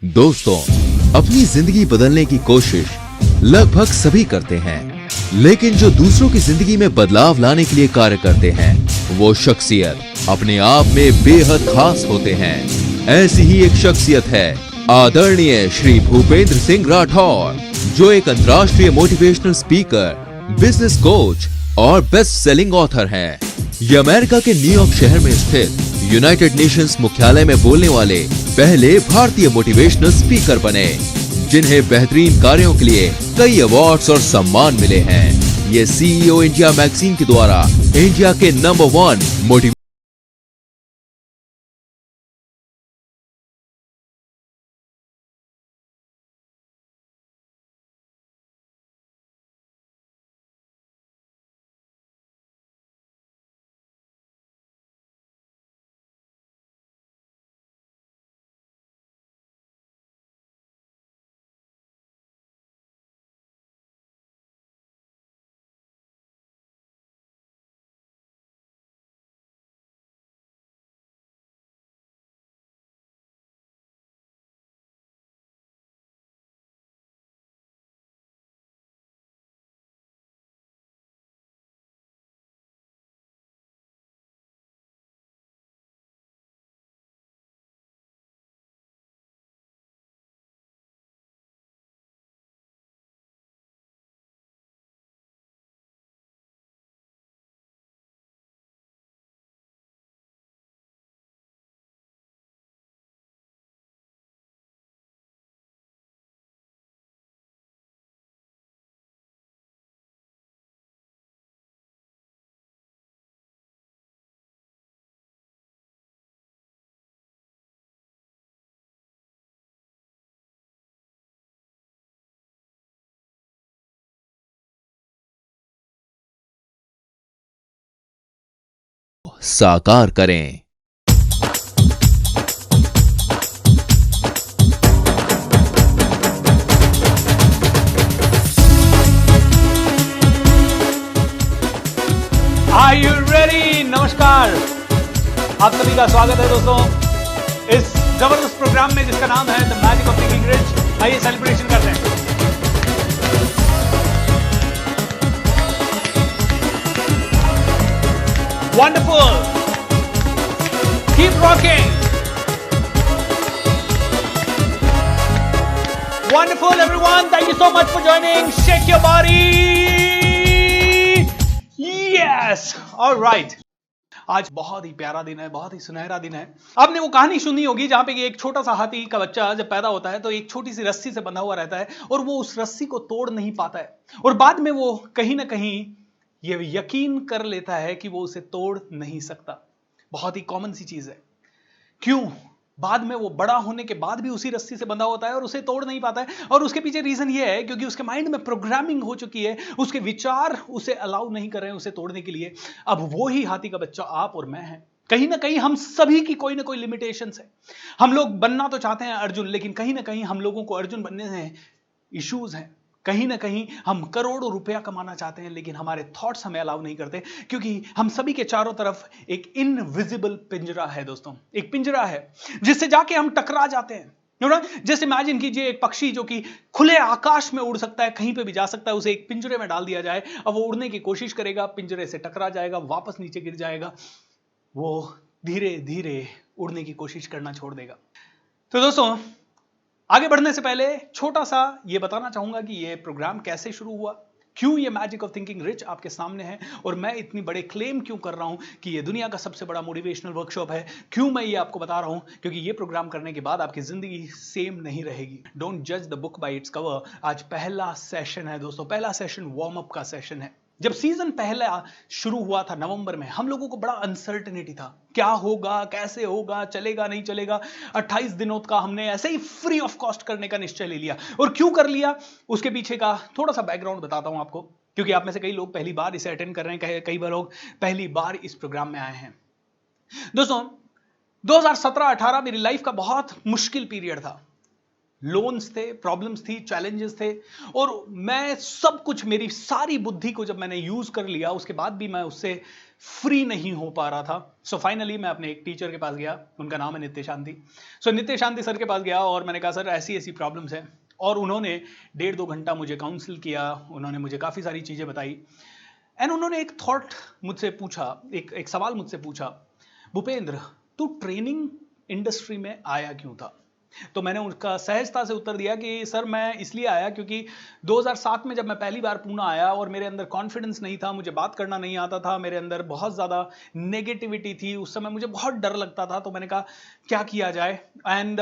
दोस्तों, अपनी जिंदगी बदलने की कोशिश लगभग सभी करते हैं, लेकिन जो दूसरों की जिंदगी में बदलाव लाने के लिए कार्य करते हैं वो शख्सियत अपने आप में बेहद खास होते हैं। ऐसी ही एक शख्सियत है आदरणीय श्री भूपेंद्र सिंह राठौर, जो एक अंतर्राष्ट्रीय मोटिवेशनल स्पीकर, बिजनेस कोच और बेस्ट सेलिंग ऑथर हैं। ये अमेरिका के न्यूयॉर्क शहर में स्थित यूनाइटेड नेशंस मुख्यालय में बोलने वाले पहले भारतीय मोटिवेशनल स्पीकर बने, जिन्हें बेहतरीन कार्यों के लिए कई अवार्ड्स और सम्मान मिले हैं। ये CEO इंडिया मैगजीन के द्वारा इंडिया के नंबर 1 मोटिवेशनल साकार करें। Are you ready? नमस्कार, आप सभी का स्वागत है दोस्तों इस जबरदस्त प्रोग्राम में जिसका नाम है the magic of thinking rich. आइए सेलिब्रेशन करते हैं। Wonderful. Keep rocking. Wonderful, everyone. Thank you so much for joining. Shake your body. Yes. All right. आज बहुत ही प्यारा दिन है, बहुत ही सुनहरा दिन है। आपने वो कहानी सुनी होगी जहां पे एक छोटा सा हाथी का बच्चा जब पैदा होता है तो एक छोटी सी रस्सी से बंधा हुआ रहता है और वो उस रस्सी को तोड़ नहीं पाता है, और बाद में वो कहीं ना कहीं ये यकीन कर लेता है कि वो उसे तोड़ नहीं सकता। बहुत ही कॉमन सी चीज है। क्यों? बाद में वो बड़ा होने के बाद भी उसी रस्सी से बंधा होता है और उसे तोड़ नहीं पाता है, और उसके पीछे रीजन ये है क्योंकि उसके माइंड में प्रोग्रामिंग हो चुकी है, उसके विचार उसे अलाउ नहीं कर रहे हैं उसे तोड़ने के लिए। अब वो ही हाथी का बच्चा आप और मैं हैं। कहीं ना कहीं हम सभी की कोई ना कोई लिमिटेशंस है। हम लोग बनना तो चाहते हैं अर्जुन, लेकिन कहीं ना कहीं हम लोगों को अर्जुन बनने से इश्यूज हैं। कहीं ना कहीं हम करोड़ों रुपया कमाना चाहते हैं, लेकिन हमारे थॉट्स हमें अलाउ नहीं करते, क्योंकि हम सभी के चारों तरफ एक इनविजिबल पिंजरा है दोस्तों। एक पिंजरा है जिससे जाके हम टकरा जाते हैं। जैसे इमेजिन कीजिए एक पक्षी जो कि खुले आकाश में उड़ सकता है, कहीं पे भी जा सकता है, उसे एक पिंजरे में डाल दिया जाए। अब वो उड़ने की कोशिश करेगा, पिंजरे से टकरा जाएगा, वापस नीचे गिर जाएगा, वो धीरे धीरे उड़ने की कोशिश करना छोड़ देगा। तो दोस्तों, आगे बढ़ने से पहले छोटा सा ये बताना चाहूंगा कि ये प्रोग्राम कैसे शुरू हुआ, क्यों ये मैजिक ऑफ थिंकिंग रिच आपके सामने है, और मैं इतनी बड़े क्लेम क्यों कर रहा हूं कि ये दुनिया का सबसे बड़ा मोटिवेशनल वर्कशॉप है। क्यों मैं ये आपको बता रहा हूं? क्योंकि ये प्रोग्राम करने के बाद आपकी जिंदगी सेम नहीं रहेगी। डोंट जज the book by its cover. आज पहला सेशन है दोस्तों, पहला सेशन वार्म अप का सेशन है। जब सीजन पहला शुरू हुआ था नवंबर में, हम लोगों को बड़ा अनसर्टेनिटी था, क्या होगा, कैसे होगा, चलेगा नहीं चलेगा। 28 दिनों का हमने ऐसे ही फ्री ऑफ कॉस्ट करने का निश्चय ले लिया। और क्यों कर लिया, उसके पीछे का थोड़ा सा बैकग्राउंड बताता हूं आपको, क्योंकि आप में से कई लोग पहली बार इसे अटेंड कर रहे हैं, कई बार लोग पहली बार इस प्रोग्राम में आए हैं। दोस्तों, 2017-18 मेरी लाइफ का बहुत मुश्किल पीरियड था। लोन्स थे, प्रॉब्लम्स थी, चैलेंजेस थे, और मैं सब कुछ, मेरी सारी बुद्धि को जब मैंने यूज कर लिया, उसके बाद भी मैं उससे फ्री नहीं हो पा रहा था। सो फाइनली मैं अपने एक टीचर के पास गया, उनका नाम है नित्य शांति। सो नित्य शांति सर के पास गया और मैंने कहा सर ऐसी ऐसी प्रॉब्लम्स हैं, और उन्होंने 1.5-2 घंटा मुझे काउंसिल किया, उन्होंने मुझे काफ़ी सारी चीज़ें बताई। एंड उन्होंने एक थॉट मुझसे पूछा, एक सवाल मुझसे पूछा, भूपेंद्र तू ट्रेनिंग इंडस्ट्री में आया क्यों था? तो मैंने उनका सहजता से उत्तर दिया कि सर मैं इसलिए आया क्योंकि 2007 में जब मैं पहली बार पुणे आया और मेरे अंदर कॉन्फिडेंस नहीं था, मुझे बात करना नहीं आता था, मेरे अंदर बहुत ज़्यादा नेगेटिविटी थी, उस समय मुझे बहुत डर लगता था। तो मैंने कहा क्या किया जाए, एंड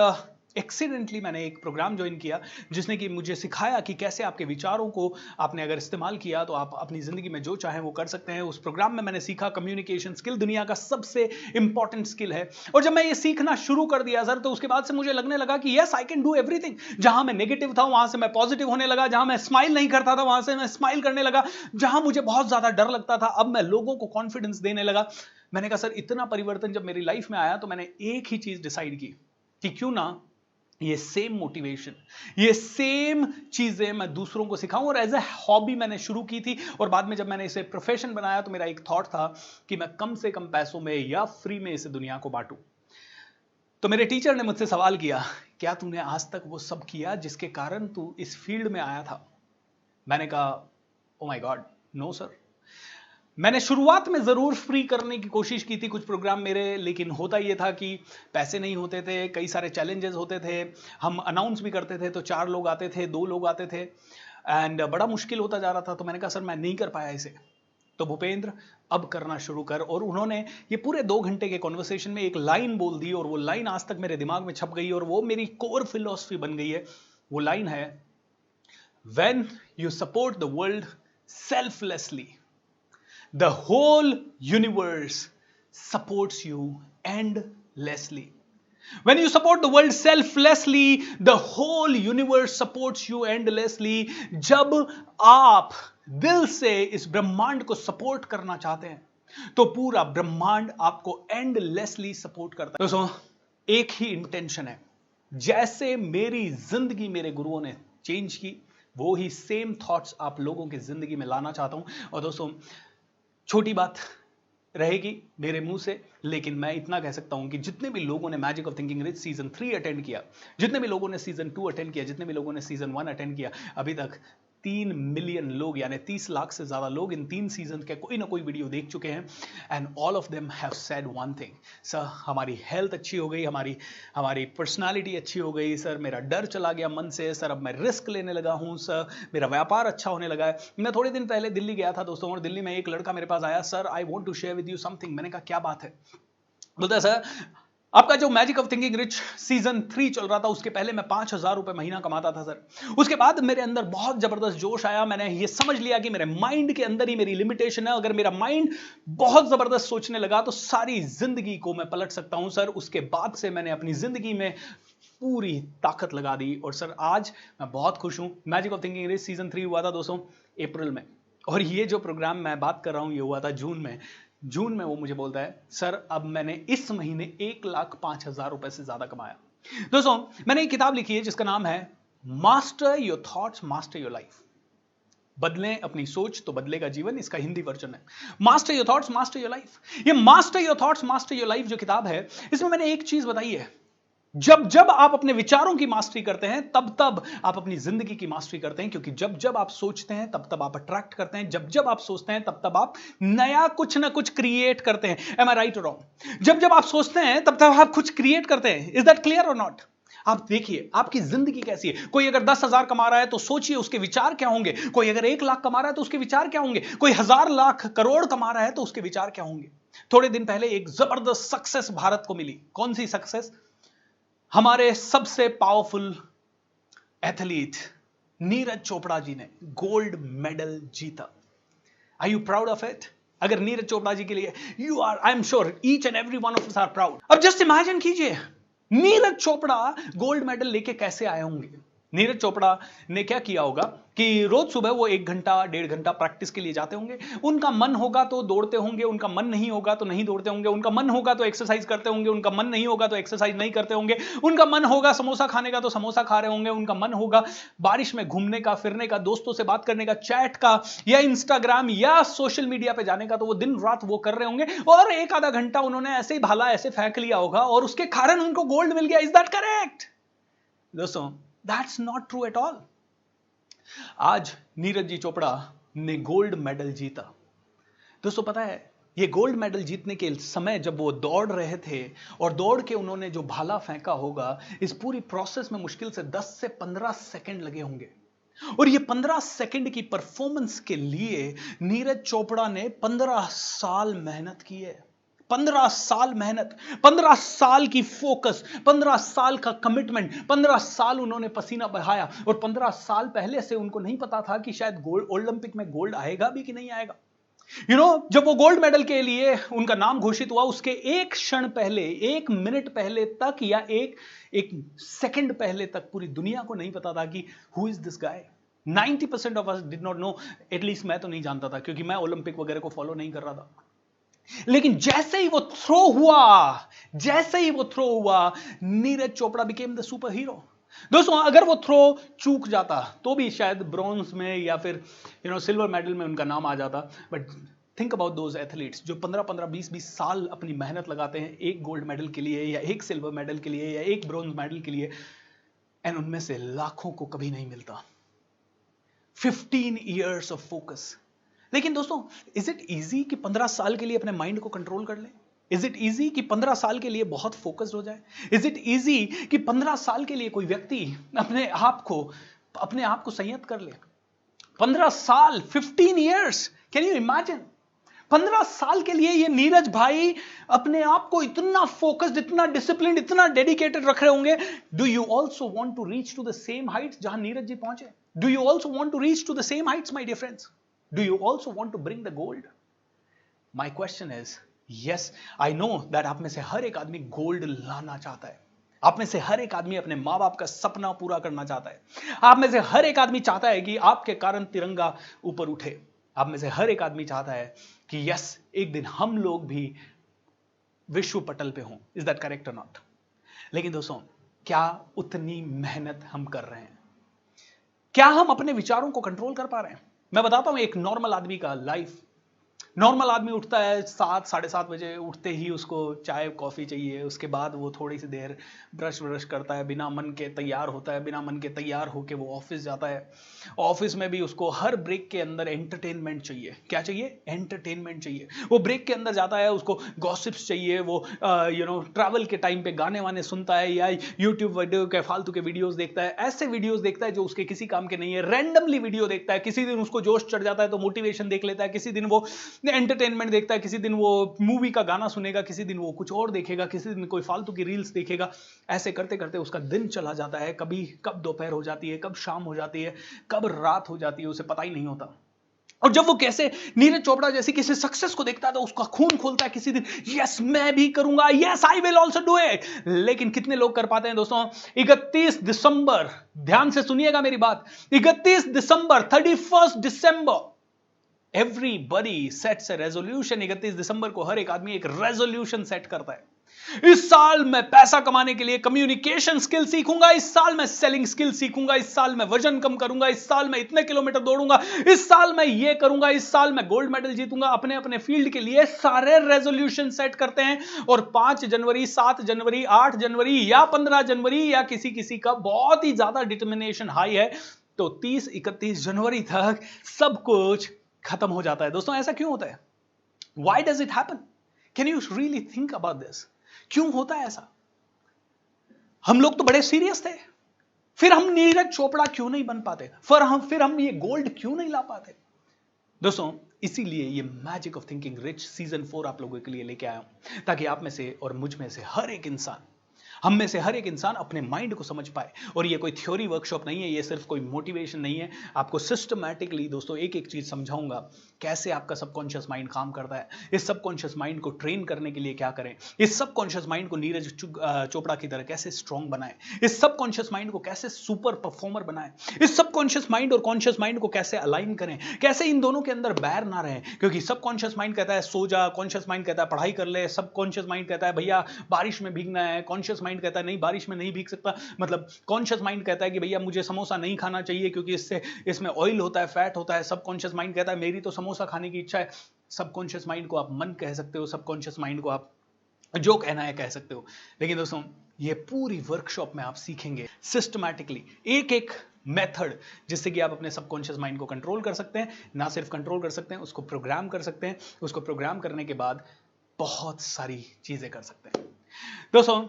एक्सीडेंटली मैंने एक प्रोग्राम ज्वाइन किया जिसने कि मुझे सिखाया कि कैसे आपके विचारों को आपने अगर इस्तेमाल किया तो आप अपनी ज़िंदगी में जो चाहें वो कर सकते हैं। उस प्रोग्राम में मैंने सीखा कम्युनिकेशन स्किल दुनिया का सबसे इंपॉर्टेंट स्किल है। और जब मैं ये सीखना शुरू कर दिया सर, तो उसके बाद से मुझे लगने लगा कि yes I can do everything. जहां मैं नेगेटिव था वहां से मैं पॉजिटिव होने लगा, जहां मैं स्माइल नहीं करता था वहां से मैं स्माइल करने लगा, जहां मुझे बहुत ज़्यादा डर लगता था अब मैं लोगों को कॉन्फिडेंस देने लगा। मैंने कहा सर इतना परिवर्तन जब मेरी लाइफ में आया तो मैंने एक ही चीज़ डिसाइड की कि क्यों ना ये सेम मोटिवेशन, ये सेम चीजें मैं दूसरों को सिखाऊं। और एज ए हॉबी मैंने शुरू की थी, और बाद में जब मैंने इसे प्रोफेशन बनाया तो मेरा एक थॉट था कि मैं कम से कम पैसों में या फ्री में इसे दुनिया को बांटूं। तो मेरे टीचर ने मुझसे सवाल किया, क्या तूने आज तक वो सब किया जिसके कारण तू इस फील्ड में आया था? मैंने कहा oh my God no sir. मैंने शुरुआत में ज़रूर फ्री करने की कोशिश की थी कुछ प्रोग्राम मेरे, लेकिन होता ये था कि पैसे नहीं होते थे, कई सारे चैलेंजेस होते थे, हम अनाउंस भी करते थे तो 4 लोग आते थे, 2 लोग आते थे, एंड बड़ा मुश्किल होता जा रहा था। तो मैंने कहा सर मैं नहीं कर पाया इसे, तो भूपेंद्र अब करना शुरू कर। और उन्होंने ये पूरे 2 घंटे के कॉन्वर्सेशन में एक लाइन बोल दी, और वो लाइन आज तक मेरे दिमाग में छप गई और वो मेरी कोर फिलॉसफी बन गई है। वो लाइन है, when you support the world selflessly, the whole universe supports you endlessly. When you support the world selflessly, the whole universe supports you endlessly. जब आप दिल से इस ब्रह्मांड को सपोर्ट करना चाहते हैं तो पूरा ब्रह्मांड आपको एंडलेसली सपोर्ट करता है। दोस्तों एक ही इंटेंशन है, जैसे मेरी जिंदगी मेरे गुरुओं ने चेंज की, वो ही सेम थॉट्स आप लोगों की जिंदगी में लाना चाहता हूं। और दोस्तों छोटी बात रहेगी मेरे मुंह से, लेकिन मैं इतना कह सकता हूं कि जितने भी लोगों ने magic of thinking rich season 3 attend किया, जितने भी लोगों ने सीजन 2 अटेंड किया, जितने भी लोगों ने सीजन 1 अटेंड किया, अभी तक 3 मिलियन लोग यानी 30 लाख से ज्यादा लोग इन 3 सीजन के कोई ना कोई वीडियो देख चुके हैं। And all of them have said one thing, sir हमारी हेल्थ अच्छी हो गई, हमारी पर्सनालिटी अच्छी हो गई, सर मेरा डर चला गया मन से, सर अब मैं रिस्क लेने लगा हूं, सर मेरा व्यापार अच्छा होने लगा है। मैं थोड़े दिन पहले दिल्ली गया था दोस्तों, और दिल्ली में एक लड़का मेरे पास आया, sir I want to share with you something. मैंने कहा क्या बात है? बोलता है सर आपका जो magic of thinking rich season 3 चल रहा था उसके पहले मैं 5,000 रुपए महीना कमाता था सर। उसके बाद मेरे अंदर बहुत जबरदस्त जोश आया, मैंने ये समझ लिया कि मेरे माइंड के अंदर ही मेरी लिमिटेशन है, अगर मेरा माइंड बहुत जबरदस्त सोचने लगा तो सारी जिंदगी को मैं पलट सकता हूं सर। उसके बाद से मैंने अपनी जिंदगी में पूरी ताकत लगा दी, और सर आज मैं बहुत खुश हूं। Magic of thinking rich season 3 हुआ था दोस्तों अप्रैल में, और ये जो प्रोग्राम मैं बात कर रहा हूं ये हुआ था जून में वो मुझे बोलता है सर अब मैंने इस महीने 1,05,000 रुपए से ज्यादा कमाया। दोस्तों मैंने एक किताब लिखी है जिसका नाम है master your thoughts master your life. बदलें अपनी सोच तो बदलेगा जीवन, इसका हिंदी वर्जन है master your thoughts master your life. ये master your thoughts master your life जो किताब है, इसमें मैंने एक चीज बताई है, जब आप अपने विचारों की मास्टरी करते हैं तब आप अपनी जिंदगी की मास्टरी करते हैं, क्योंकि जब आप सोचते हैं तब आप अट्रैक्ट करते हैं, जब आप सोचते हैं तब आप नया कुछ ना कुछ क्रिएट करते हैं। एम आई राइट और रॉन्ग? जब आप सोचते हैं तब आप कुछ क्रिएट करते हैं। इज दैट क्लियर और नॉट? आप देखिए आपकी जिंदगी कैसी है। कोई अगर 10,000 कमा रहा है तो सोचिए उसके विचार क्या होंगे, कोई अगर 1 लाख कमा रहा है तो उसके विचार क्या होंगे, कोई 1,000 लाख करोड़ कमा रहा है तो उसके विचार क्या होंगे। थोड़े दिन पहले एक जबरदस्त सक्सेस भारत को मिली। कौन सी सक्सेस? हमारे सबसे पावरफुल एथलीट नीरज चोपड़ा जी ने गोल्ड मेडल जीता। Are you proud of it? अगर नीरज चोपड़ा जी के लिए you are, I am sure each and every one of us are proud. अब जस्ट इमेजिन कीजिए नीरज चोपड़ा गोल्ड मेडल लेके कैसे आए होंगे। नीरज चोपड़ा ने क्या किया होगा कि रोज सुबह वो 1 घंटा 1.5 घंटा प्रैक्टिस के लिए जाते होंगे। उनका मन होगा तो दौड़ते होंगे, उनका मन नहीं होगा तो नहीं दौड़ते होंगे, उनका मन होगा तो एक्सरसाइज करते होंगे, उनका मन नहीं होगा तो एक्सरसाइज नहीं करते होंगे, उनका मन होगा समोसा खाने का तो समोसा खा रहे होंगे, उनका मन होगा बारिश में घूमने का, फिरने का, दोस्तों से बात करने का, चैट का, या इंस्टाग्राम या सोशल मीडिया पे जाने का, तो वो दिन रात वो कर रहे होंगे। और 1 आधा घंटा उन्होंने ऐसे ही भाला ऐसे फेंक लिया होगा और उसके कारण उनको गोल्ड मिल गया। Is that correct? दोस्तों, that's not true at all. आज नीरज जी चोपड़ा ने गोल्ड मेडल जीता। दोस्तों, पता है ये गोल्ड मेडल जीतने के समय जब वो दौड़ रहे थे और दौड़ के उन्होंने जो भाला फेंका होगा, इस पूरी प्रोसेस में मुश्किल से 10 से 15 सेकंड लगे होंगे। और ये 15 सेकंड की परफॉर्मेंस के लिए नीरज चोपड़ा ने 15 साल मेहनत की है। 15 साल मेहनत, 15 साल की फोकस, 15 साल का कमिटमेंट, 15 साल उन्होंने पसीना बहाया। और 15 साल पहले से उनको नहीं पता था कि शायद गोल्ड ओलंपिक में गोल्ड आएगा भी कि नहीं आएगा। जब वो गोल्ड मेडल के लिए उनका नाम घोषित हुआ, उसके एक क्षण पहले, 1 मिनट पहले तक या एक सेकंड पहले तक पूरी दुनिया को नहीं पता था कि who is this guy. 90% of us did not know, at least मैं तो नहीं जानता था, क्योंकि मैं ओलंपिक वगैरह को फॉलो नहीं कर रहा था। लेकिन जैसे ही वो थ्रो हुआ, Neeraj Chopra became the super hero. दोस्तों, अगर वो थ्रो चूक जाता तो भी शायद ब्रॉन्ज में या फिर सिल्वर मेडल में उनका नाम आ जाता। But think about those athletes जो 15-15, 20-20 साल अपनी मेहनत लगाते हैं एक गोल्ड मेडल के लिए या एक सिल्वर मेडल के लिए या एक ब्रॉन्ज मेडल के लिए, एंड उनमें से लाखों को कभी नहीं मिलता। 15 years ऑफ फोकस। लेकिन दोस्तों, इज इट इजी कि 15 साल के लिए अपने माइंड को कंट्रोल कर ले? इज इट इजी कि 15 साल के लिए बहुत फोकस्ड हो जाए? इज इट इजी कि 15 साल के लिए कोई व्यक्ति अपने आप को संयत कर ले? 15 साल, 15 years, कैन यू इमेजिन? 15 साल के लिए ये नीरज भाई अपने आप को इतना फोकस्ड, इतना डिसिप्लिन, इतना डेडिकेटेड रख रहे होंगे। Do you also want to reach to the same heights जहां नीरज जी पहुंचे? Do you also want to reach to the same heights, my dear friends? Do you also want to bring the gold? My question is, yes, I know that आप में से हर एक आदमी gold लाना चाहता है। आप में से हर एक आदमी अपने माँ बाप का सपना पूरा करना चाहता है। आप में से हर एक आदमी चाहता है कि आपके कारण तिरंगा ऊपर उठे। आप में से हर एक आदमी चाहता है कि यस, एक दिन हम लोग भी विश्व पटल पे हों। इज दैट करेक्ट और नॉट? लेकिन दोस्तों, क्या उतनी मेहनत हम कर रहे हैं? क्या हम अपने विचारों को कंट्रोल कर पा रहे हैं? मैं बताता हूं एक नॉर्मल आदमी का लाइफ। नॉर्मल आदमी उठता है 7, 7:30 बजे। उठते ही उसको चाय कॉफी चाहिए। उसके बाद वो थोड़ी सी देर ब्रश करता है, बिना मन के तैयार होता है। बिना मन के तैयार होके वो ऑफिस जाता है। ऑफिस में भी उसको हर ब्रेक के अंदर एंटरटेनमेंट चाहिए। क्या चाहिए? एंटरटेनमेंट चाहिए। वो ब्रेक के अंदर जाता है, उसको गॉसिप्स चाहिए। वो ट्रैवल के टाइम पे गाने वाने सुनता है या यूट्यूब वीडियो के फालतू के वीडियोस देखता है। ऐसे वीडियोस देखता है जो उसके किसी काम के नहीं है। रैंडमली वीडियो देखता है। किसी दिन उसको जोश चढ़ जाता है तो मोटिवेशन देख लेता है। किसी दिन वो एंटरटेनमेंट देखता है। किसी दिन वो मूवी का गाना सुनेगा। किसी दिन वो कुछ और देखेगा। किसी दिन कोई फालतू की रील्स देखेगा। ऐसे करते करते उसका दिन चला जाता है। कभी कब दोपहर हो जाती है, कब शाम हो जाती है, कब रात हो जाती है, उसे पता ही नहीं होता। और जब वो कैसे नीरज चोपड़ा जैसे किसी सक्सेस को देखता है तो उसका खून खोलता है। किसी दिन यस, मैं भी करूंगा, yes I will also do it. लेकिन कितने लोग कर पाते हैं दोस्तों? 31 दिसंबर, ध्यान से सुनिएगा मेरी बात, 31 दिसंबर, 31 दिसंबर एवरीबडी सेट्स ए रेजोल्यूशन। 31 दिसंबर को हर एक आदमी एक रेजोल्यूशन सेट करता है। इस साल मैं पैसा कमाने के लिए कम्युनिकेशन स्किल सीखूंगा। इस साल मैं सेलिंग स्किल सीखूंगा। इस साल मैं वजन कम करूंगा। इस साल मैं इतने किलोमीटर दौड़ूंगा। इस साल मैं ये करूंगा। इस साल मैं गोल्ड मेडल जीतूंगा। अपने अपने फील्ड के लिए सारे रेजोल्यूशन सेट करते हैं। और 5 जनवरी, 7 जनवरी, 8 जनवरी या 15 जनवरी या किसी का बहुत ही ज्यादा डिटर्मिनेशन हाई है तो 30-31 जनवरी तक सब कुछ खत्म हो जाता है। दोस्तों, ऐसा क्यों होता है? Why does it happen? Can you really think about this? क्यों होता है ऐसा? हम लोग तो बड़े सीरियस थे, फिर हम नीरज चोपड़ा क्यों नहीं बन पाते? फिर हम ये गोल्ड क्यों नहीं ला पाते? दोस्तों, इसीलिए ये magic of thinking rich season 4 आप लोगों के लिए लेके आया हूं, ताकि आप में से और मुझ में से हर एक इंसान हम में से हर एक इंसान अपने माइंड को समझ पाए। और ये कोई थ्योरी वर्कशॉप नहीं है, ये सिर्फ कोई मोटिवेशन नहीं है। आपको सिस्टमैटिकली दोस्तों एक एक चीज समझाऊंगा, कैसे आपका सबकॉन्शियस माइंड काम करता है। इस सबकॉन्शियस माइंड को ट्रेन करने के लिए क्या करें, इस सबकॉन्शियस माइंड को नीरज चोपड़ा की तरह कैसे स्ट्रॉन्ग बनाएं, इस सबकॉन्शियस माइंड को कैसे सुपर परफॉर्मर बनाएं, इस सबकॉन्शियस माइंड और कॉन्शियस माइंड को कैसे अलाइन करें, कैसे इन दोनों के अंदर बैर ना रहे। क्योंकि सबकॉन्शियस माइंड कहता है सो जा, कॉन्शियस माइंड कहता है पढ़ाई कर ले, सबकॉन्शियस माइंड कहता है भैया बारिश में भीगना है, कॉन्शियस माइंड कहता है नहीं बारिश में नहीं भीग सकता, मतलब कॉन्शियस माइंड कहता है कि भैया मुझे समोसा नहीं खाना चाहिए क्योंकि इसमें ऑयल होता है, फैट होता है। सबकॉन्शियस माइंड कहता है मेरी तो समोसा खाने की इच्छा है। सबकॉन्शियस माइंड को आप मन कह सकते हो, सबकॉन्शियस माइंड को आप जो कहना है कह सकते हो। लेकिन दोस्तों ये पूरी वर्कशॉप में आप सीखेंगे सिस्टमैटिकली एक एक मेथड, जिससे कि आप अपने सबकॉन्शियस माइंड को कंट्रोल कर सकते हैं। ना सिर्फ कंट्रोल कर सकते हैं, उसको प्रोग्राम कर सकते हैं। उसको प्रोग्राम करने के बाद बहुत सारी चीजें कर सकते हैं। दोस्तों,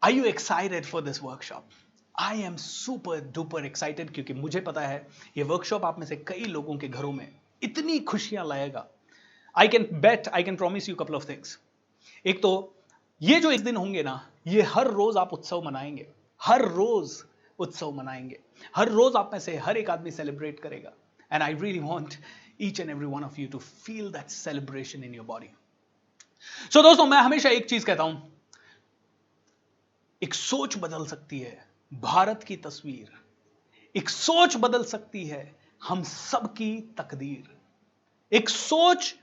are you excited for this workshop? I am super duper excited, क्योंकि मुझे पता है ये वर्कशॉप आप में से कई लोगों के घरों में इतनी खुशियां लाएगा। I can bet, I can promise you couple of things. एक तो ये जो 1 दिन होंगे ना, ये हर रोज आप उत्सव मनाएंगे, हर रोज उत्सव मनाएंगे, हर रोज आप में से हर एक आदमी सेलिब्रेट करेगा। And I really want each and every one of you to feel that celebration in your body. So दोस्तों, मैं हमेशा एक चीज कहता हूं, एक सोच बदल सकती है भारत की तस्वीर, एक सोच बदल सकती है हम सबकी तकदीर। एक सोच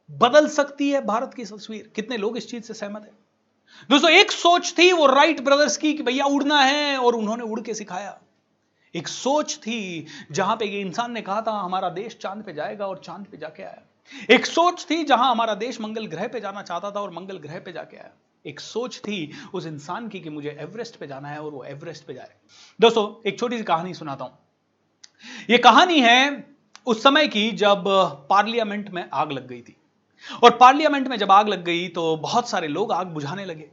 बदल सकती है भारत की तस्वीर। कितने लोग इस चीज से सहमत हैं? दोस्तों, एक सोच थी वो राइट ब्रदर्स की कि भैया उड़ना है, और उन्होंने उड़ के सिखाया। एक सोच थी जहां पे ये इंसान ने कहा था हमारा देश चांद पे जाएगा, और चांद पे जाके आया। एक सोच थी जहां हमारा देश मंगल ग्रह पे जाना चाहता था, और मंगल ग्रह पे जाके आया। एक सोच थी उस इंसान की कि मुझे एवरेस्ट पे जाना है, और वो एवरेस्ट पे जाए। दोस्तों, एक छोटी सी कहानी सुनाता हूं। यह कहानी है उस समय की जब पार्लियामेंट में आग लग गई थी। और पार्लियामेंट में जब आग लग गई तो बहुत सारे लोग आग बुझाने लगे।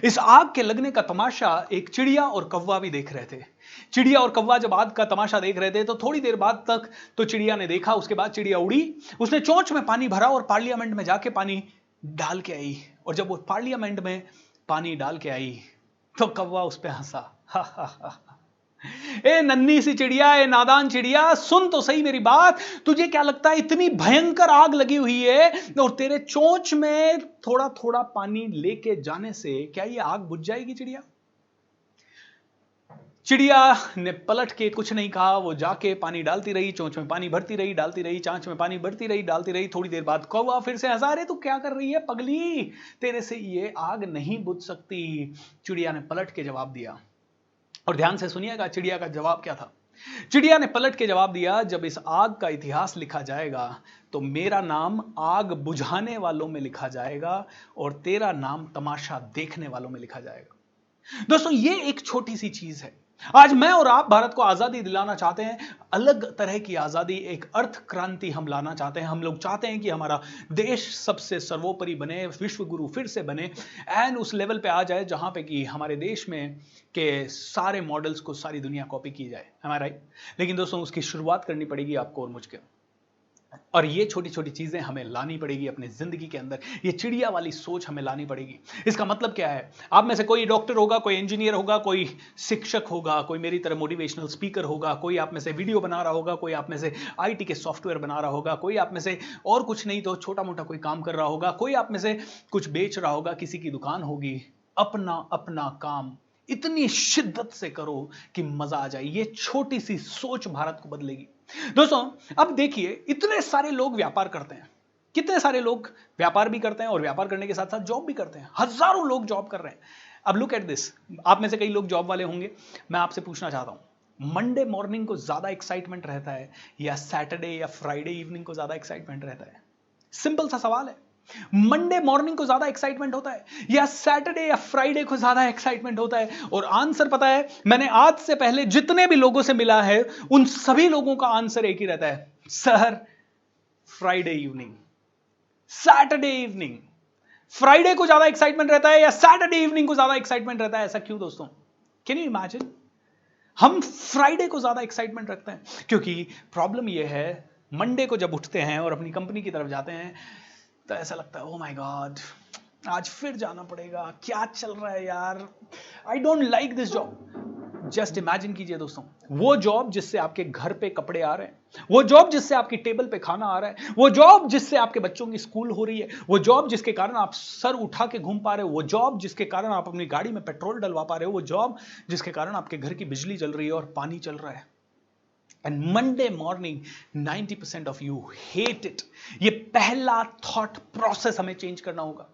इस आग के लगने का तमाशा एक चिड़िया और कौवा भी देख रहे थे। चिड़िया और कौवा जब आग का तमाशा देख रहे थे तो थोड़ी देर बाद तक तो चिड़िया ने देखा, उसके बाद चिड़िया उड़ी, उसने चोंच में पानी भरा और पार्लियामेंट में जाके पानी डाल के आई। और जब वो पार्लियामेंट में पानी डाल के आई तो कौवा उस पर हंसा। ए नन्ही सी चिड़िया, ए नादान चिड़िया, सुन तो सही मेरी बात। तुझे क्या लगता है इतनी भयंकर आग लगी हुई है और तेरे चोंच में थोड़ा थोड़ा पानी लेके जाने से क्या ये आग बुझ जाएगी? चिड़िया चिड़िया ने पलट के कुछ नहीं कहा। वो जाके पानी डालती रही, चोंच में पानी भरती रही, डालती रही, चांच में पानी भरती रही, डालती रही। थोड़ी देर बाद कौवा फिर से हंसा, रे तू क्या कर रही है पगली, तेरे से ये आग नहीं बुझ सकती। चिड़िया ने पलट के जवाब दिया, और ध्यान से सुनिएगा चिड़िया का जवाब क्या था। चिड़िया ने पलट के जवाब दिया, जब इस आग का इतिहास लिखा जाएगा तो मेरा नाम आग बुझाने वालों में लिखा जाएगा और तेरा नाम तमाशा देखने वालों में लिखा जाएगा। दोस्तों, ये एक छोटी सी चीज है। आज मैं और आप भारत को आजादी दिलाना चाहते हैं, अलग तरह की आजादी, एक अर्थ क्रांति हम लाना चाहते हैं। हम लोग चाहते हैं कि हमारा देश सबसे सर्वोपरि बने, विश्व गुरु फिर से बने, एंड उस लेवल पे आ जाए जहां पे कि हमारे देश में के सारे मॉडल्स को सारी दुनिया कॉपी की जाए। हमारा राइट? लेकिन दोस्तों, उसकी शुरुआत करनी पड़ेगी आपको और मुझको, और ये छोटी छोटी चीजें हमें लानी पड़ेगी अपनी जिंदगी के अंदर। ये चिड़िया वाली सोच हमें लानी पड़ेगी। इसका मतलब क्या है? आप में से कोई डॉक्टर होगा, कोई इंजीनियर होगा, कोई शिक्षक होगा, कोई मेरी तरह मोटिवेशनल स्पीकर होगा, कोई आप में से वीडियो बना रहा होगा, कोई आप में से आईटी के सॉफ्टवेयर बना रहा होगा, कोई आप में से और कुछ नहीं तो छोटा मोटा कोई काम कर रहा होगा, कोई आप में से कुछ बेच रहा होगा, किसी की दुकान होगी। अपना अपना काम इतनी शिद्दत से करो कि मजा आ जाए। ये छोटी सी सोच भारत को बदलेगी। दोस्तों, अब देखिए, इतने सारे लोग व्यापार करते हैं, कितने सारे लोग व्यापार भी करते हैं और व्यापार करने के साथ साथ जॉब भी करते हैं। हजारों लोग जॉब कर रहे हैं। अब लुक एट दिस, आप में से कई लोग जॉब वाले होंगे। मैं आपसे पूछना चाहता हूं, मंडे मॉर्निंग को ज्यादा एक्साइटमेंट रहता है या सैटरडे या फ्राइडे इवनिंग को ज्यादा एक्साइटमेंट रहता है? सिंपल सा सवाल है। मंडे मॉर्निंग को ज्यादा एक्साइटमेंट होता है या सैटरडे या फ्राइडे को ज्यादा एक्साइटमेंट होता है? और आंसर पता है, मैंने आज से पहले जितने भी लोगों से मिला है उन सभी लोगों का आंसर एक ही रहता है, sir Friday evening, Saturday evening. Friday को ज्यादा एक्साइटमेंट रहता है या सैटरडे इवनिंग को ज्यादा एक्साइटमेंट रहता है? ऐसा क्यों दोस्तों? Can you imagine? हम फ्राइडे को ज्यादा एक्साइटमेंट रखते हैं क्योंकि प्रॉब्लम यह है, मंडे को जब उठते हैं और अपनी कंपनी की तरफ जाते हैं तो ऐसा लगता है, ओ माय गॉड, आज फिर जाना पड़ेगा, क्या चल रहा है यार, I don't like this job. Just imagine कीजिए दोस्तों, वो जॉब जिससे आपके घर पे कपड़े आ रहे हैं, वो जॉब जिससे आपकी टेबल पे खाना आ रहा है, वो जॉब जिससे आपके बच्चों की स्कूल हो रही है, वो जॉब जिसके कारण आप सर उठा के घूम पा रहे हो, वो जॉब जिसके कारण आप अपनी गाड़ी में पेट्रोल डलवा पा रहे हो, वो जॉब जिसके कारण आपके घर की बिजली चल रही है और पानी चल रहा है। And Monday morning 90% of you hate it. ये पहला थॉट प्रोसेस हमें चेंज करना होगा।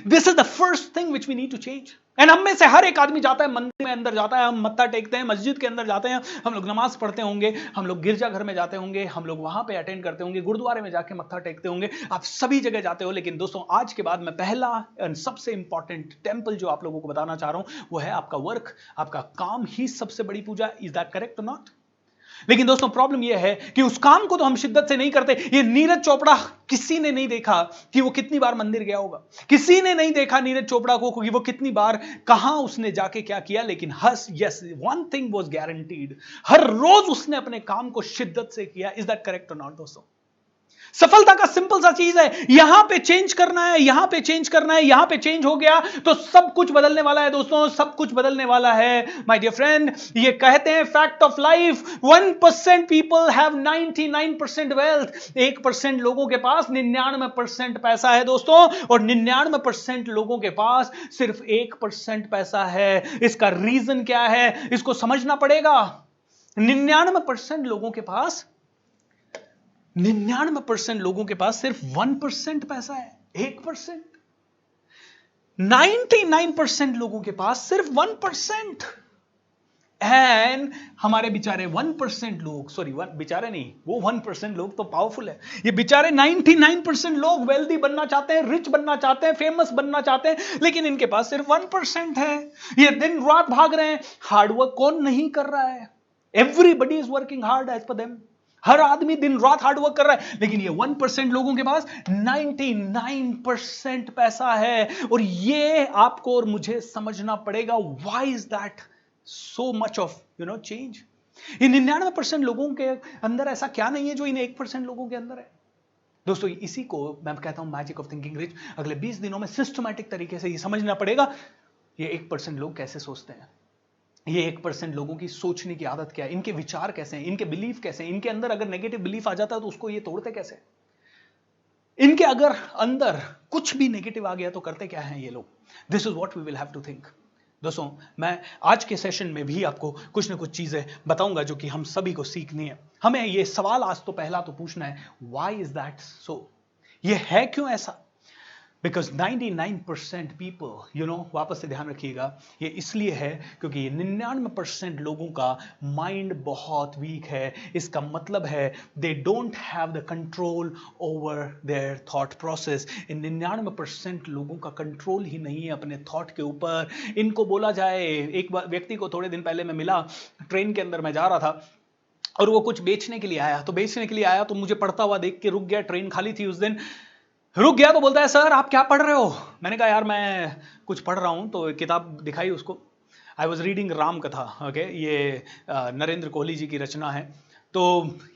This is the first thing which we need to change. And हम में से हर एक आदमी जाता है मंदिर में, अंदर जाता है, हम मत्था टेकते हैं, मस्जिद के अंदर जाते हैं, हम लोग नमाज पढ़ते होंगे, हम लोग गिरजाघर में जाते होंगे, हम लोग वहां पे अटेंड करते होंगे, गुरुद्वारे में जाके मत्था टेकते होंगे, आप सभी जगह जाते हो। लेकिन दोस्तों आज के बाद मैं पहला और सबसे इंपॉर्टेंट टेंपल जो आप लोगों को बताना चाह रहा हूं वो है आपका वर्क। आपका काम ही सबसे बड़ी पूजा। इज दैट करेक्ट और नॉट? लेकिन दोस्तों प्रॉब्लम यह है कि उस काम को तो हम शिद्दत से नहीं करते। ये नीरज चोपड़ा, किसी ने नहीं देखा कि वो कितनी बार मंदिर गया होगा, किसी ने नहीं देखा नीरज चोपड़ा को कि वो कितनी बार कहां उसने जाके क्या किया। लेकिन yes, one thing was guaranteed, हर रोज उसने अपने काम को शिद्दत से किया। इज दैट करेक्ट और नॉट दोस्तों? सफलता का सिंपल सा चीज है, यहां पे चेंज करना है, यहां पे चेंज करना है, यहां पे चेंज हो गया तो सब कुछ बदलने वाला है दोस्तों, सब कुछ बदलने वाला है माय डियर फ्रेंड। ये कहते हैं fact of life, 1% people have 99% wealth. 1% लोगों के पास 99% पैसा है दोस्तों, और 99% लोगों के पास सिर्फ 1% पैसा है। इसका रीजन क्या है, इसको समझना पड़ेगा। 99% लोगों के पास 99% लोगों के पास सिर्फ 1% पैसा है, 1%। 99% लोगों के पास सिर्फ 1%। एंड हमारे बेचारे 1% लोग, सॉरी बेचारे नहीं, वो 1% लोग तो पावरफुल है, ये बेचारे 99% लोग वेल्दी बनना चाहते हैं, रिच बनना चाहते हैं, फेमस बनना चाहते हैं, लेकिन इनके पास सिर्फ 1% है। ये दिन रात भाग रहे हैं, हार्डवर्क कौन नहीं कर रहा है? Everybody is working hard as per them. हर आदमी दिन रात हार्डवर्क कर रहा है, लेकिन ये 1% लोगों के पास 99% पैसा है। और ये आपको और मुझे समझना पड़ेगा, why is that so much of change. इन 99% लोगों के अंदर ऐसा क्या नहीं है जो इन 1% लोगों के अंदर है? दोस्तों इसी को मैं कहता हूं मैजिक ऑफ थिंकिंग रिच। अगले 20 दिनों में सिस्टमैटिक तरीके से ये समझना पड़ेगा, ये 1% लोग कैसे सोचते हैं, ये 1% लोगों की सोचने की आदत क्या है, इनके विचार कैसे हैं, इनके बिलीफ कैसे हैं, इनके अंदर अगर नेगेटिव बिलीफ आ जाता है तो उसको ये तोड़ते कैसे, इनके अगर अंदर कुछ भी नेगेटिव आ गया तो करते क्या हैं ये लोग। This is what we will have to think. दोस्तों मैं आज के सेशन में भी आपको कुछ ना कुछ चीजें बताऊंगा जो कि हम सभी को सीखनी है। हमें ये सवाल आज तो पहला तो पूछना है, व्हाई इज दैट सो? ये है क्यों ऐसा? बिकॉज 99% पीपल वापस से ध्यान रखिएगा, ये इसलिए है क्योंकि 99% लोगों का माइंड बहुत वीक है। इसका मतलब है they don't have the control over their thought process. इन 99% लोगों का कंट्रोल ही नहीं है अपने थॉट के ऊपर। इनको बोला जाए, एक व्यक्ति को थोड़े दिन पहले मैं मिला, ट्रेन के अंदर मैं जा रहा था और वो कुछ बेचने के लिए आया, तो मुझे पढ़ता हुआ देख के रुक गया। ट्रेन खाली थी उस दिन, रुक गया तो बोलता है, सर आप क्या पढ़ रहे हो? मैंने कहा यार मैं कुछ पढ़ रहा हूं, तो किताब दिखाई उसको। आई वॉज रीडिंग राम कथा, ओके, ये नरेंद्र कोहली जी की रचना है। तो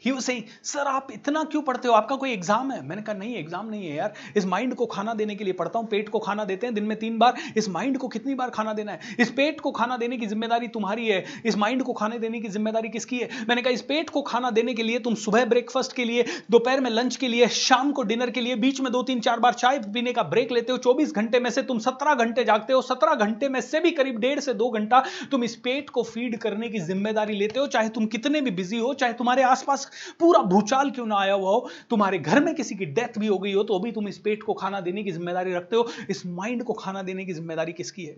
ही वाज सेइंग, सर आप इतना क्यों पढ़ते हो, आपका कोई एग्जाम है? मैंने कहा नहीं एग्जाम नहीं है यार, इस माइंड को खाना देने के लिए पढ़ता हूं। पेट को खाना देते हैं दिन में 3 बार, इस माइंड को कितनी बार खाना देना है? इस पेट को खाना देने की जिम्मेदारी तुम्हारी है, इस माइंड को खाने देने की जिम्मेदारी किसकी है? मैंने कहा इस पेट को खाना देने के लिए तुम सुबह ब्रेकफास्ट के लिए, दोपहर में लंच के लिए, शाम को डिनर के लिए, बीच में 2-3-4 बार चाय पीने का ब्रेक लेते हो। 24 घंटे में से तुम 17 घंटे जागते हो, 17 घंटे में से भी करीब 1.5 से 2 घंटा तुम इस पेट को फीड करने की जिम्मेदारी लेते हो। चाहे तुम कितने भी बिजी हो, चाहे तुम्हारे आसपास पूरा भूचाल क्यों ना आया हुआ हो, तुम्हारे घर में किसी की डेथ भी हो गई हो, तो भी तुम इस पेट को खाना देने की जिम्मेदारी रखते हो। इस माइंड को खाना देने की जिम्मेदारी किसकी है?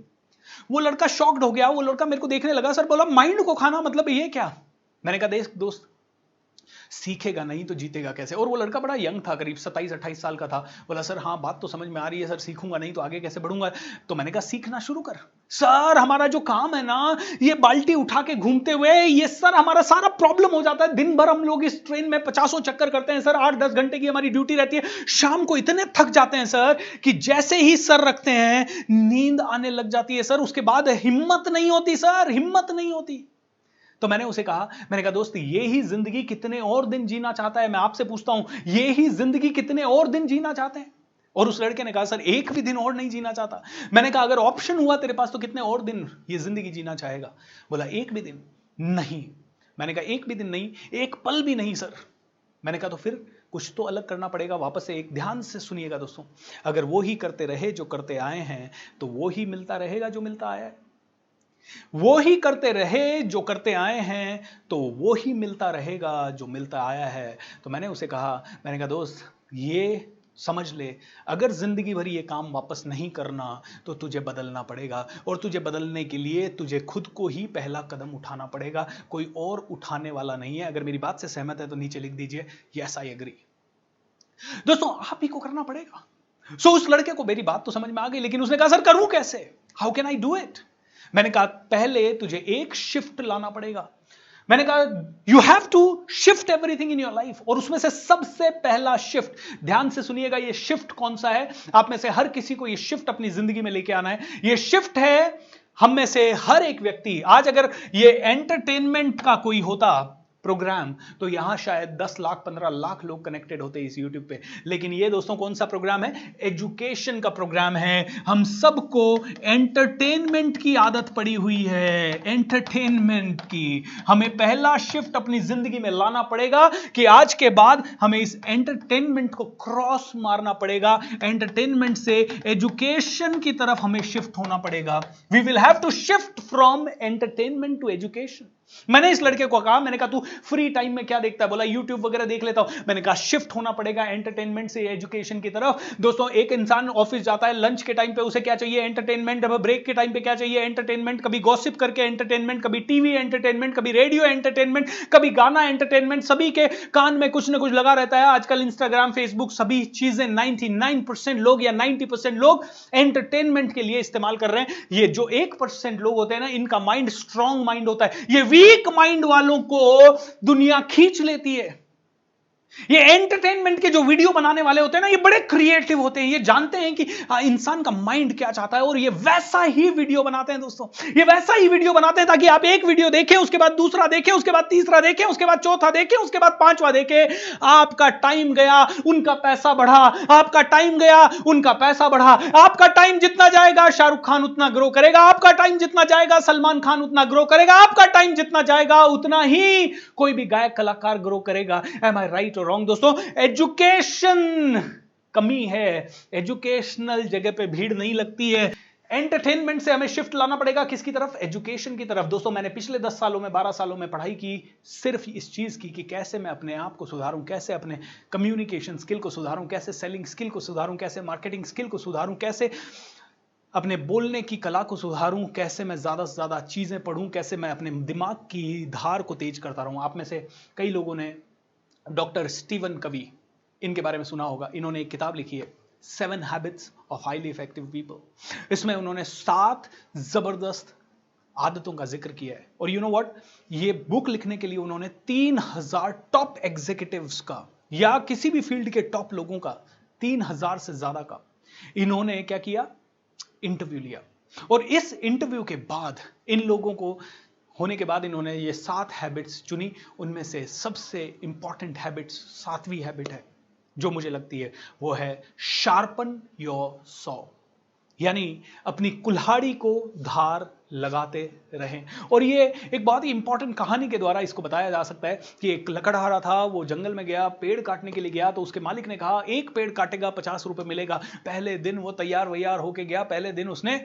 वो लड़का शॉक्ड हो गया, वो लड़का मेरे को देखने लगा, सर बोला माइंड को खाना मतलब ये क्या? मैंने कहा देख दोस्त, सीखेगा नहीं तो जीतेगा कैसे? और वो लड़का बड़ा यंग था, करीब 27-28 साल का था। बोला सर हाँ बात तो समझ में आ रही है सर, सीखूंगा नहीं तो आगे कैसे बढ़ूंगा? तो मैंने कहा सीखना शुरू कर। सर हमारा जो काम है ना, ये बाल्टी उठा के घूमते हुए, ये सर हमारा सारा प्रॉब्लम हो जाता है। दिन भर हम लोग इस ट्रेन में 50 चक्कर करते हैं सर, 8-10 घंटे की हमारी ड्यूटी रहती है। शाम को इतने थक जाते हैं सर कि जैसे ही सर रखते हैं नींद आने लग जाती है सर, उसके बाद हिम्मत नहीं होती सर, हिम्मत नहीं होती। तो मैंने उसे कहा, मैंने कहा दोस्त ये ही जिंदगी कितने और दिन जीना चाहता है? मैं आपसे पूछता हूं, ये ही जिंदगी कितने और दिन जीना चाहते हैं? और उस लड़के ने कहा सर एक भी दिन और नहीं जीना चाहता। मैंने कहा अगर ऑप्शन हुआ तेरे पास तो कितने और दिन ये जिंदगी जीना चाहेगा? बोला एक भी दिन नहीं। मैंने कहा एक भी दिन नहीं, एक पल भी नहीं सर। मैंने कहा तो फिर कुछ तो अलग करना पड़ेगा। वापस से एक ध्यान से सुनिएगा दोस्तों, अगर वो ही करते रहे जो करते आए हैं तो वो ही मिलता रहेगा जो मिलता आया है। वो ही करते रहे जो करते आए हैं तो वो ही मिलता रहेगा जो मिलता आया है। तो मैंने उसे कहा, मैंने कहा दोस्त ये समझ ले, अगर जिंदगी भर ये काम वापस नहीं करना तो तुझे बदलना पड़ेगा, और तुझे बदलने के लिए तुझे खुद को ही पहला कदम उठाना पड़ेगा, कोई और उठाने वाला नहीं है। अगर मेरी बात से सहमत है तो नीचे लिख दीजिए यस आई एग्री। दोस्तों आप ही को करना पड़ेगा। सो उस लड़के को मेरी बात तो समझ में आ गई, लेकिन उसने कहा सर करूं कैसे, how can I do it? मैंने कहा पहले तुझे एक शिफ्ट लाना पड़ेगा। मैंने कहा you have to shift everything in your life, और उसमें से सबसे पहला शिफ्ट, ध्यान से सुनिएगा, ये शिफ्ट कौन सा है? आप में से हर किसी को ये शिफ्ट अपनी जिंदगी में लेके आना है। ये शिफ्ट है हम में से हर एक व्यक्ति, आज अगर ये एंटरटेनमेंट का कोई होता प्रोग्राम तो यहां शायद 10 लाख 15 लाख लोग कनेक्टेड होते इस यूट्यूब पे, लेकिन ये दोस्तों कौन सा प्रोग्राम है? एजुकेशन का प्रोग्राम है। हम सबको एंटरटेनमेंट की आदत पड़ी हुई है, एंटरटेनमेंट की। हमें पहला शिफ्ट अपनी जिंदगी में लाना पड़ेगा कि आज के बाद हमें इस एंटरटेनमेंट को क्रॉस मारना पड़ेगा, एंटरटेनमेंट से एजुकेशन की तरफ हमें शिफ्ट होना पड़ेगा। We will have to shift from entertainment to education. मैंने इस लड़के को कहा, मैंने कहा तू फ्री टाइम में क्या देखता है? बोला यूट्यूब वगैरह देख लेता हूं। मैंने कहा शिफ्ट होना पड़ेगा एंटरटेनमेंट से एजुकेशन की तरफ। दोस्तों एक इंसान ऑफिस जाता है, लंच के टाइम पे उसे क्या चाहिए? एंटरटेनमेंट। ब्रेक के टाइम पे क्या चाहिए? एंटरटेनमेंट। कभी गॉसिप करके एंटरटेनमेंट, कभी टीवी एंटरटेनमेंट, कभी रेडियो एंटरटेनमेंट, कभी गाना एंटरटेनमेंट। सभी के कान में कुछ ना कुछ लगा रहता है। आजकल इंस्टाग्राम, फेसबुक, सभी चीजें 99% लोग या 90% लोग एंटरटेनमेंट के लिए इस्तेमाल कर रहे हैं। ये जो 1% लोग होते हैं ना, इनका माइंड स्ट्रांग माइंड होता है। ये वीक माइंड वालों को दुनिया खींच लेती है। ये एंटरटेनमेंट के जो वीडियो बनाने वाले होते हैं ना, ये बड़े क्रिएटिव होते हैं। ये जानते हैं कि इंसान का माइंड क्या चाहता है, और ये वैसा ही वीडियो बनाते हैं दोस्तों। ये वैसा ही वीडियो बनाते हैं ताकि आप एक वीडियो देखें, उसके बाद दूसरा देखें, उसके बाद तीसरा देखें, उसके बाद चौथा देखें, उसके बाद पांचवा देखें। आपका टाइम गया, उनका पैसा बढ़ा। आपका टाइम गया, उनका पैसा बढ़ा। आपका टाइम जितना जाएगा शाहरुख खान उतना ग्रो करेगा। आपका टाइम जितना जाएगा सलमान खान उतना ग्रो करेगा। आपका टाइम जितना जाएगा उतना ही कोई भी गायक कलाकार ग्रो करेगा। एम आई राइट और रॉन्ग दोस्तों? एजुकेशन कमी है, एजुकेशनल जगह पे भीड़ नहीं लगती है। एंटरटेनमेंट से हमें शिफ्ट लाना पड़ेगा किसकी तरफ? एजुकेशन की तरफ। दोस्तों मैंने पिछले 10 सालों में 12 सालों में पढ़ाई की सिर्फ इस चीज की कि कैसे मैं अपने आप को सुधारूं, कैसे अपने कम्युनिकेशन स्किल को सुधारूं, कैसे सेलिंग स्किल को सुधारूं, कैसे मार्केटिंग स्किल को सुधारूं, कैसे अपने बोलने की कला को सुधारूं, कैसे मैं ज़्यादा से ज़्यादा चीज़ें पढ़ूं, कैसे मैं अपने दिमाग की धार को तेज करता रहूं। आप में से कई लोगों ने डॉक्टर स्टीवन कवी, इनके बारे में सुना होगा। इन्होंने एक किताब लिखी है 7 habits of highly effective people. इसमें उन्होंने 7 जबरदस्त आदतों का जिक्र किया है। और यू नो व्हाट, ये बुक लिखने के लिए उन्होंने 3000 टॉप एग्जीक्यूटिव्स का या किसी भी फील्ड के टॉप लोगों का, 3000 से ज्यादा का इन्होंने क्या किया? इंटरव्यू लिया। और इस इंटरव्यू के बाद इन लोगों को होने के बाद इन्होंने ये 7 हैबिट्स चुनी। उनमें से सबसे इंपॉर्टेंट हैबिट्स, 7वीं हैबिट है जो मुझे लगती है, वो है शार्पन योर सॉ, यानी अपनी कुल्हाड़ी को धार लगाते रहें। और ये एक बहुत ही इंपॉर्टेंट कहानी के द्वारा इसको बताया जा सकता है कि एक लकड़हारा था, वो जंगल में गया, पेड़ काटने के लिए गया, तो उसके मालिक ने कहा एक पेड़ काटेगा 50 रुपए मिलेगा। पहले दिन वो तैयार वैयार होके गया, पहले दिन उसने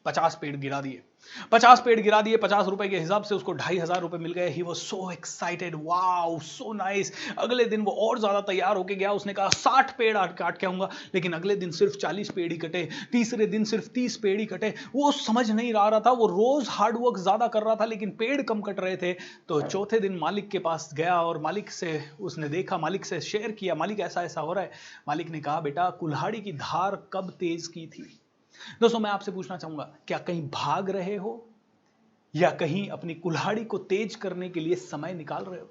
50 पेड़ गिरा दिए। 50 पेड़ गिरा दिए, 50 रुपए के हिसाब से उसको 2500 रुपए मिल गए। He was so excited, wow so nice. अगले दिन वो और ज्यादा तैयार होके गया, उसने कहा 60 पेड़ काट के आऊंगा, लेकिन अगले दिन सिर्फ 40 पेड़ ही कटे, तीसरे दिन सिर्फ 30 पेड़ ही कटे। वो समझ नहीं रहा था, वो रोज हार्ड वर्क ज्यादा कर रहा था लेकिन पेड़ कम कट रहे थे। तो चौथे दिन मालिक के पास गया और मालिक से उसने देखा, मालिक से शेयर किया, मालिक ऐसा ऐसा हो रहा है। मालिक ने कहा बेटा कुल्हाड़ी की धार कब तेज की थी? दोस्तों मैं आपसे पूछना चाहूंगा, क्या कहीं भाग रहे हो या कहीं अपनी कुल्हाड़ी को तेज करने के लिए समय निकाल रहे हो?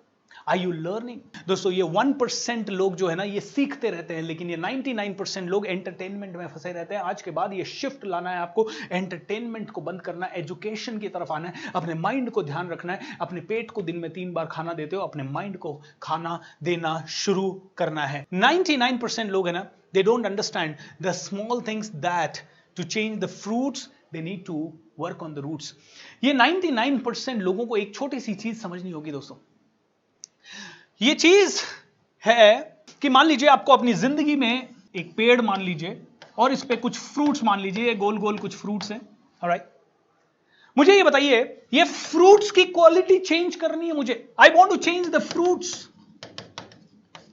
Are you learning? दोस्तों ये 1% लोग जो है ना, ये सीखते रहते हैं, लेकिन ये 99% लोग एंटरटेनमेंट में फंसे रहते हैं। आज के बाद ये शिफ्ट लाना है आपको, एंटरटेनमेंट को बंद करना है, एजुकेशन की तरफ आना है, अपने माइंड को ध्यान रखना है। अपने पेट को दिन में 3 बार खाना देते हो, अपने माइंड को खाना देना शुरू करना है। 99% लोग है ना, They don't understand the small things that to change the fruits, they need to work on the roots. ये 99% लोगों को एक छोटी सी चीज समझनी होगी दोस्तों। ये चीज है कि मान लीजिए आपको अपनी जिंदगी में एक पेड़ मान लीजिए और इस पे कुछ फ्रूट्स मान लीजिए, ये गोल गोल कुछ फ्रूट्स हैं, ऑलराइट। मुझे ये बताइए, ये फ्रूट्स की क्वालिटी चेंज करनी है मुझे। I want to change the fruits.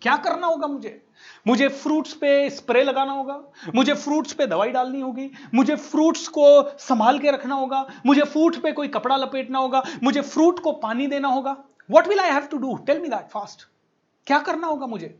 क्या करना होगा मुझे फ्रूट्स पे स्प्रे लगाना होगा, मुझे फ्रूट्स पे दवाई डालनी होगी, मुझे फ्रूट्स को संभाल के रखना होगा, मुझे फ्रूट पे कोई कपड़ा लपेटना होगा, मुझे फ्रूट को पानी देना होगा। What will I have to do? Tell me that fast. क्या करना होगा मुझे?